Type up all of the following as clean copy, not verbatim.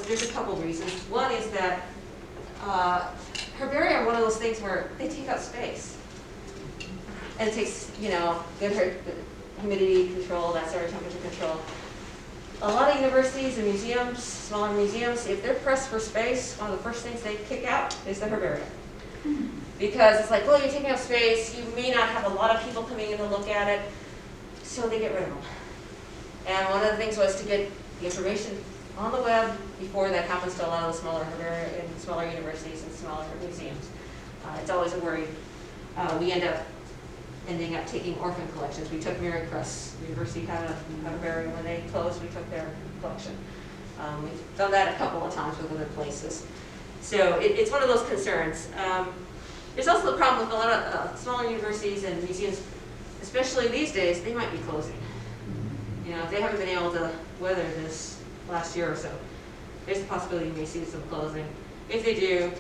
there's a couple reasons. One is that herbaria are one of those things where they take up space. And it takes, good humidity control, that sort of temperature control. A lot of universities and museums, smaller museums, if they're pressed for space, one of the first things they kick out is the herbaria. Because it's like, well, you're taking up space, you may not have a lot of people coming in to look at it, so they get rid of them. And one of the things was to get the information on the web before that happens to a lot of the smaller herbaria and smaller universities and smaller museums. It's always a worry. We ending up taking orphan collections. We took Mary Crest University had a herbarium. When they closed, we took their collection. We've done that a couple of times with other places. So it's one of those concerns. There's also the problem with a lot of smaller universities and museums, especially these days, they might be closing. If they haven't been able to weather this last year or so, there's a possibility you may see some closing. If they do,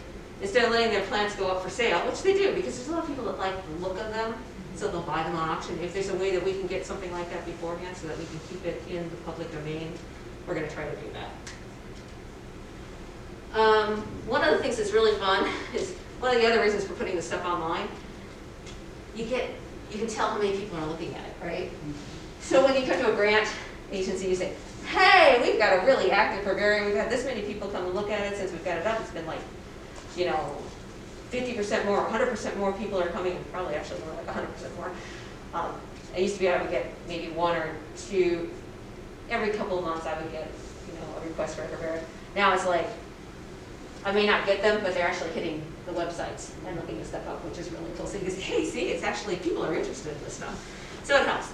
instead of letting their plants go up for sale, which they do, because there's a lot of people that like the look of them, so they'll buy them on auction. If there's a way that we can get something like that beforehand so that we can keep it in the public domain, we're going to try to do that. One of the things that's really fun is, one of the other reasons for putting this stuff online, you can tell how many people are looking at it, right? So when you come to a grant agency, you say, hey, we've got a really active herbarium. We've had this many people come and look at it since we've got it up. It's been like, 50% more, 100% more people are coming, probably actually more like 100% more. It used to be I would get maybe one or two, every couple of months I would get, a request for a herbarium. Now it's like, I may not get them, but they're actually hitting the websites and looking this stuff up, which is really cool. So you can say, hey, see, it's actually, people are interested in this stuff. So it helps.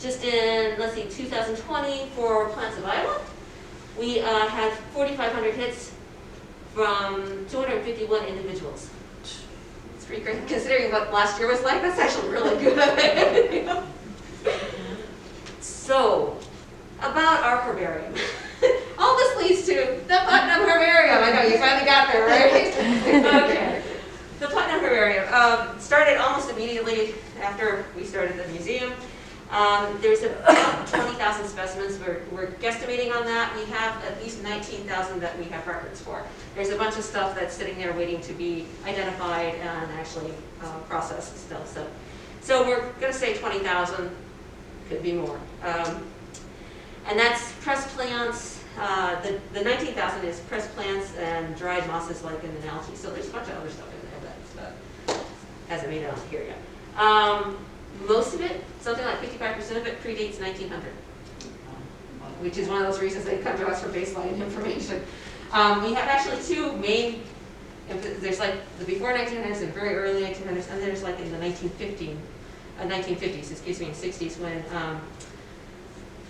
Just in, 2020 for Plants of Iowa, we had 4,500 hits from 251 individuals. It's pretty great, considering what last year was like. That's actually really good. So, about our herbarium. All this leads to the Putnam Herbarium. I know, you finally got there, right? Okay. The Putnam Herbarium started almost immediately after we started the museum. There's about 20,000 specimens. We're guesstimating on that. We have at least 19,000 that we have records for. There's a bunch of stuff that's sitting there waiting to be identified and actually processed still. So we're going to say 20,000, could be more. And that's pressed plants. The 19,000 is pressed plants and dried mosses, lichen, and algae. So there's a bunch of other stuff in there that hasn't made it on here yet. Most of it, something like 55% of it, predates 1900, which is one of those reasons they come to us for baseline information. We have actually two main, there's like the before 1900s and very early 1900s, and there's like in the 1950s, and 60s when,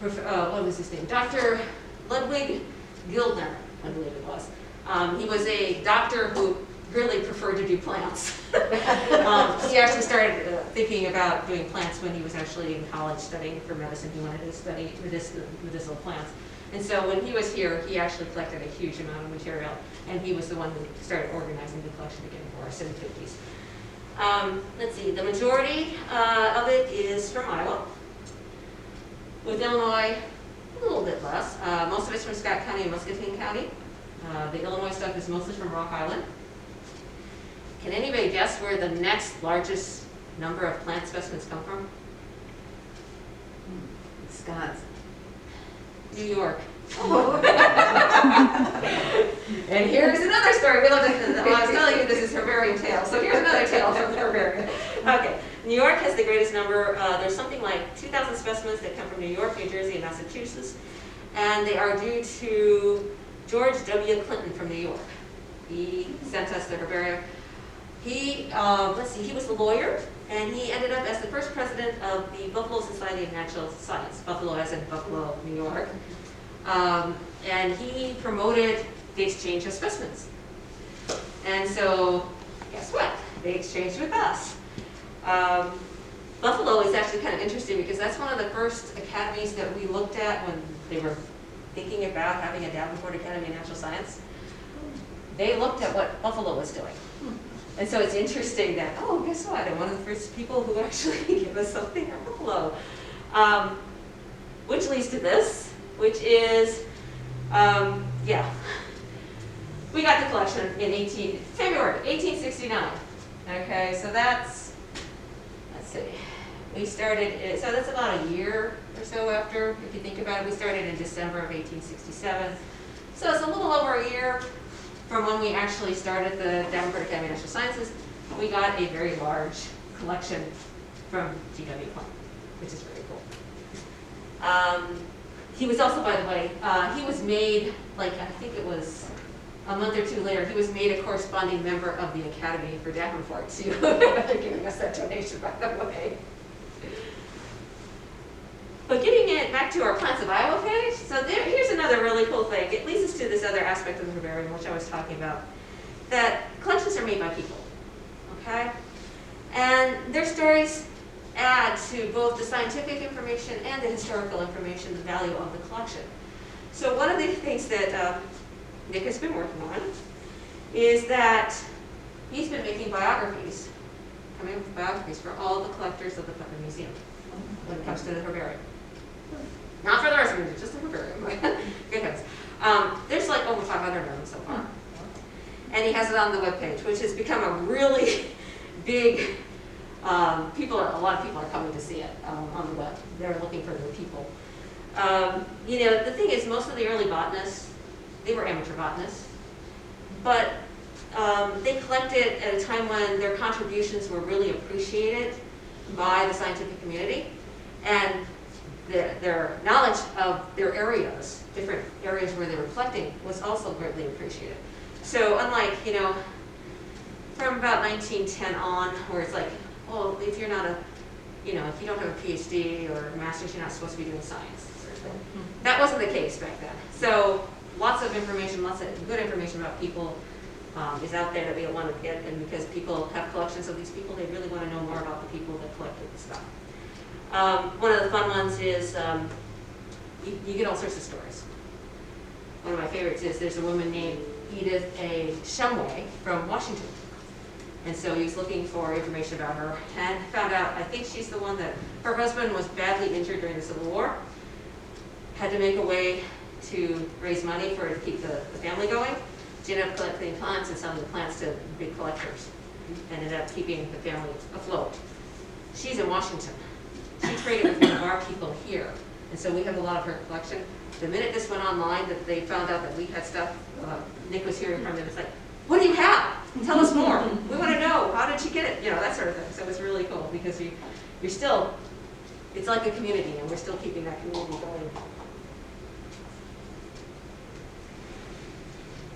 what was his name? Dr. Ludwig Gildner, I believe it was. He was a doctor who really preferred to do plants. He actually started thinking about doing plants when he was actually in college studying for medicine. He wanted to study medicinal plants. And so when he was here, he actually collected a huge amount of material, and he was the one who started organizing the collection again for us in the 50s. Let's see, the majority of it is from Iowa. With Illinois, a little bit less. Most of it's from Scott County and Muscatine County. The Illinois stuff is mostly from Rock Island. Can anybody guess where the next largest number of plant specimens come from? Wisconsin. New York. Oh. And here's another story. I was telling you this is herbarium tale, so here's another tale from the herbarium. Okay, New York has the greatest number. There's something like 2,000 specimens that come from New York, New Jersey, and Massachusetts, and they are due to George W. Clinton from New York. He sent us the herbarium. He, he was the lawyer, and he ended up as the first president of the Buffalo Society of Natural Science, Buffalo as in Buffalo, New York. And he promoted the exchange of specimens. And so, guess what? They exchanged with us. Buffalo is actually kind of interesting because that's one of the first academies that we looked at when they were thinking about having a Davenport Academy of Natural Science. They looked at what Buffalo was doing. And so it's interesting that, oh, guess what? I'm one of the first people who actually give us something at Buffalo. Which leads to this, which is yeah. We got the collection in February 1869. Okay, so let's see. We started, so that's about a year or so after, if you think about it. We started in December of 1867. So it's a little over a year from when we actually started the Davenport Academy of Natural Sciences. We got a very large collection from G.W. Plumb, which is very cool. He was also, by the way, he was made, like, I think it was a month or two later, he was made a corresponding member of the Academy for Davenport, too. They're giving us that donation, by the way. But getting it back to our Plants of Iowa page, so here's another really cool thing. It leads us to this other aspect of the herbarium, which I was talking about, that collections are made by people, okay? And their stories add to both the scientific information and the historical information, the value of the collection. So one of the things that Nick has been working on is that he's been making biographies, coming up with biographies for all the collectors of the Putnam Museum when it comes to the herbarium. Not for the rest of them, just the herbarium. Good heavens. There's like over 500 of them so far. And he has it on the webpage, which has become a really big, a lot of people are coming to see it on the web. They're looking for their people. You know, the thing is, most of the early botanists, they were amateur botanists, but they collected at a time when their contributions were really appreciated by the scientific community, and their knowledge of their areas, different areas where they were collecting, was also greatly appreciated. So unlike, you know, from about 1910 on, where it's like, well, if you're not if you don't have a PhD or a master's, you're not supposed to be doing science, sort of thing. That wasn't the case back then. So lots of information, lots of good information about people is out there that we want to get, and because people have collections of these people, they really want to know more about the people that collected the stuff. One of the fun ones is you get all sorts of stories. One of my favorites is there's a woman named Edith A. Shumway from Washington. And so he was looking for information about her and found out, I think she's the one that, her husband was badly injured during the Civil War, had to make a way to raise money for her to keep the family going. She ended up collecting plants and selling the plants to big collectors and ended up keeping the family afloat. She's in Washington. She traded with one of our people here, and so we have a lot of her collection. The minute this went online, that they found out that we had stuff, Nick was hearing from them. It's like, what do you have? Tell us more. We want to know. How did you get it? You know, that sort of thing. So it's really cool because you're still, it's like a community, and we're still keeping that community going.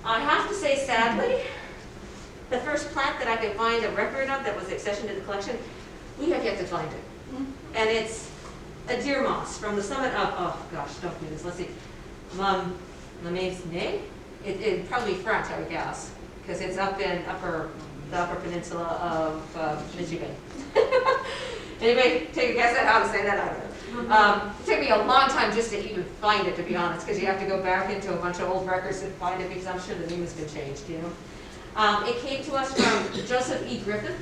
I have to say, sadly, the first plant that I could find a record of that was accession to the collection, we have yet to find it. And it's a deer moss from the summit of, oh gosh, don't do this, let's see, Lamesne? It'd probably be French, I would guess, because it's up in the upper peninsula of Michigan. Anybody take a guess at how to say that? I don't know. It took me a long time just to even find it, to be honest, because you have to go back into a bunch of old records to find it, because I'm sure the name has been changed, you know. It came to us from Joseph E. Griffith,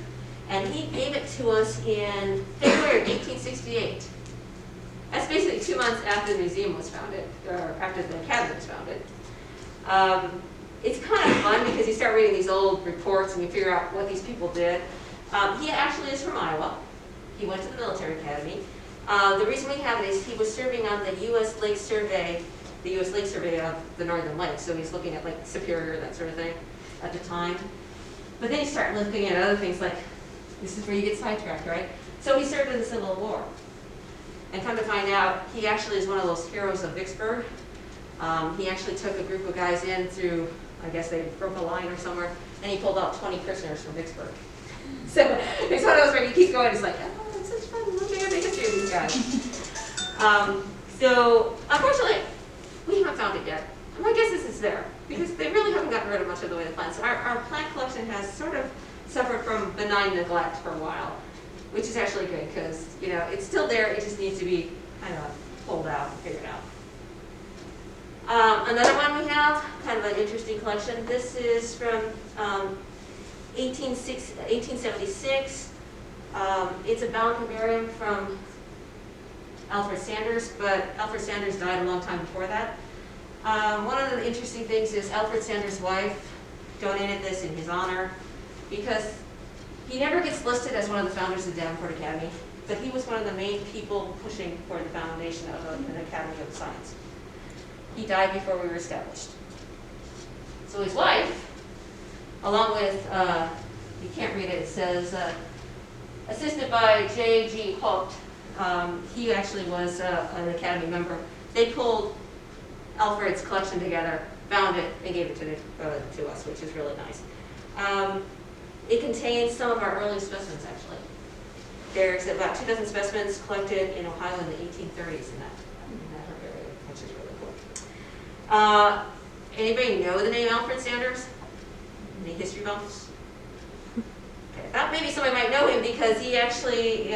and he gave it to us in February of 1868. That's basically 2 months after the museum was founded, or after the academy was founded. It's kind of fun because you start reading these old reports and you figure out what these people did. He actually is from Iowa. He went to the military academy. The reason we have it is he was serving on the U.S. Lake Survey, the U.S. Lake Survey of the Northern Lakes. So he's looking at like Superior, that sort of thing, at the time. But then you start looking at other things like, this is where you get sidetracked, right? So he served in the Civil War. And come to find out, he actually is one of those heroes of Vicksburg. He actually took a group of guys in through, I guess they broke a line or somewhere, and he pulled out 20 prisoners from Vicksburg. So it's one of those where you keep going, it's like, oh, it's such fun looking at the history of these guys. So unfortunately, we haven't found it yet. My guess is it's there, because they really haven't gotten rid of much of the way the plants. Our plant collection has sort of suffered from benign neglect for a while, which is actually good because, you know, it's still there, it just needs to be kind of pulled out and figured out. Another one we have, kind of an interesting collection. This is from 1876. It's a bound herbarium from Alfred Sanders, but Alfred Sanders died a long time before that. One of the interesting things is Alfred Sanders' wife donated this in his honor because he never gets listed as one of the founders of the Davenport Academy, but he was one of the main people pushing for the foundation of an Academy of Science. He died before we were established. So his wife, along with, you can't read it, it says, assisted by J.G. Haupt, he actually was an Academy member. They pulled Alfred's collection together, found it, and gave it to us, which is really nice. It contains some of our early specimens, actually. There's about 2 dozen specimens collected in Ohio in the 1830s in that area, which is really cool. Anybody know the name Alfred Sanders? Any history buffs? Okay. I thought maybe somebody might know him because he actually,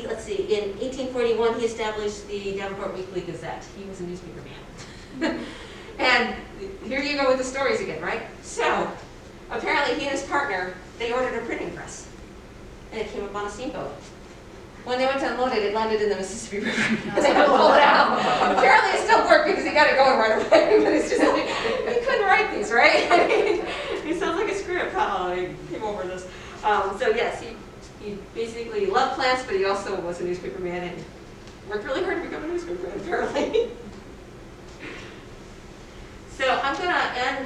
let's see, in 1841 he established the Davenport Weekly Gazette. He was a newspaper man. And here you go with the stories again, right? So, apparently he and his partner, they ordered a printing press. And it came up on a steamboat. When they went to unload it, it landed in the Mississippi River. They had to pull it out. Apparently it still worked because he got it going right away. But it's just like, he couldn't write these, right? I mean, it sounds like a script. Oh, he came over this. So yes, he basically loved plants, but he also was a newspaper man and worked really hard to become a newspaper man, apparently. So I'm going to end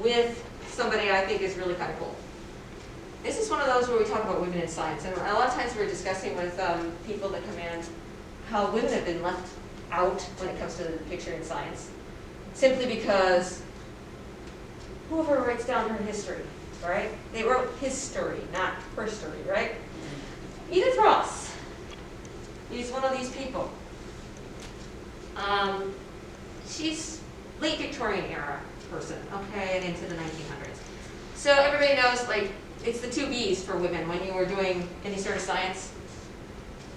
with somebody I think is really kind of cool. This is one of those where we talk about women in science, and a lot of times we're discussing with people that come in how women have been left out when it comes to the picture in science, simply because whoever writes down her history, right? They wrote his story, not her story, right? Edith Ross is one of these people. She's late Victorian era person, okay, and into the 1900s. So everybody knows, like, it's the 2 B's for women when you were doing any sort of science.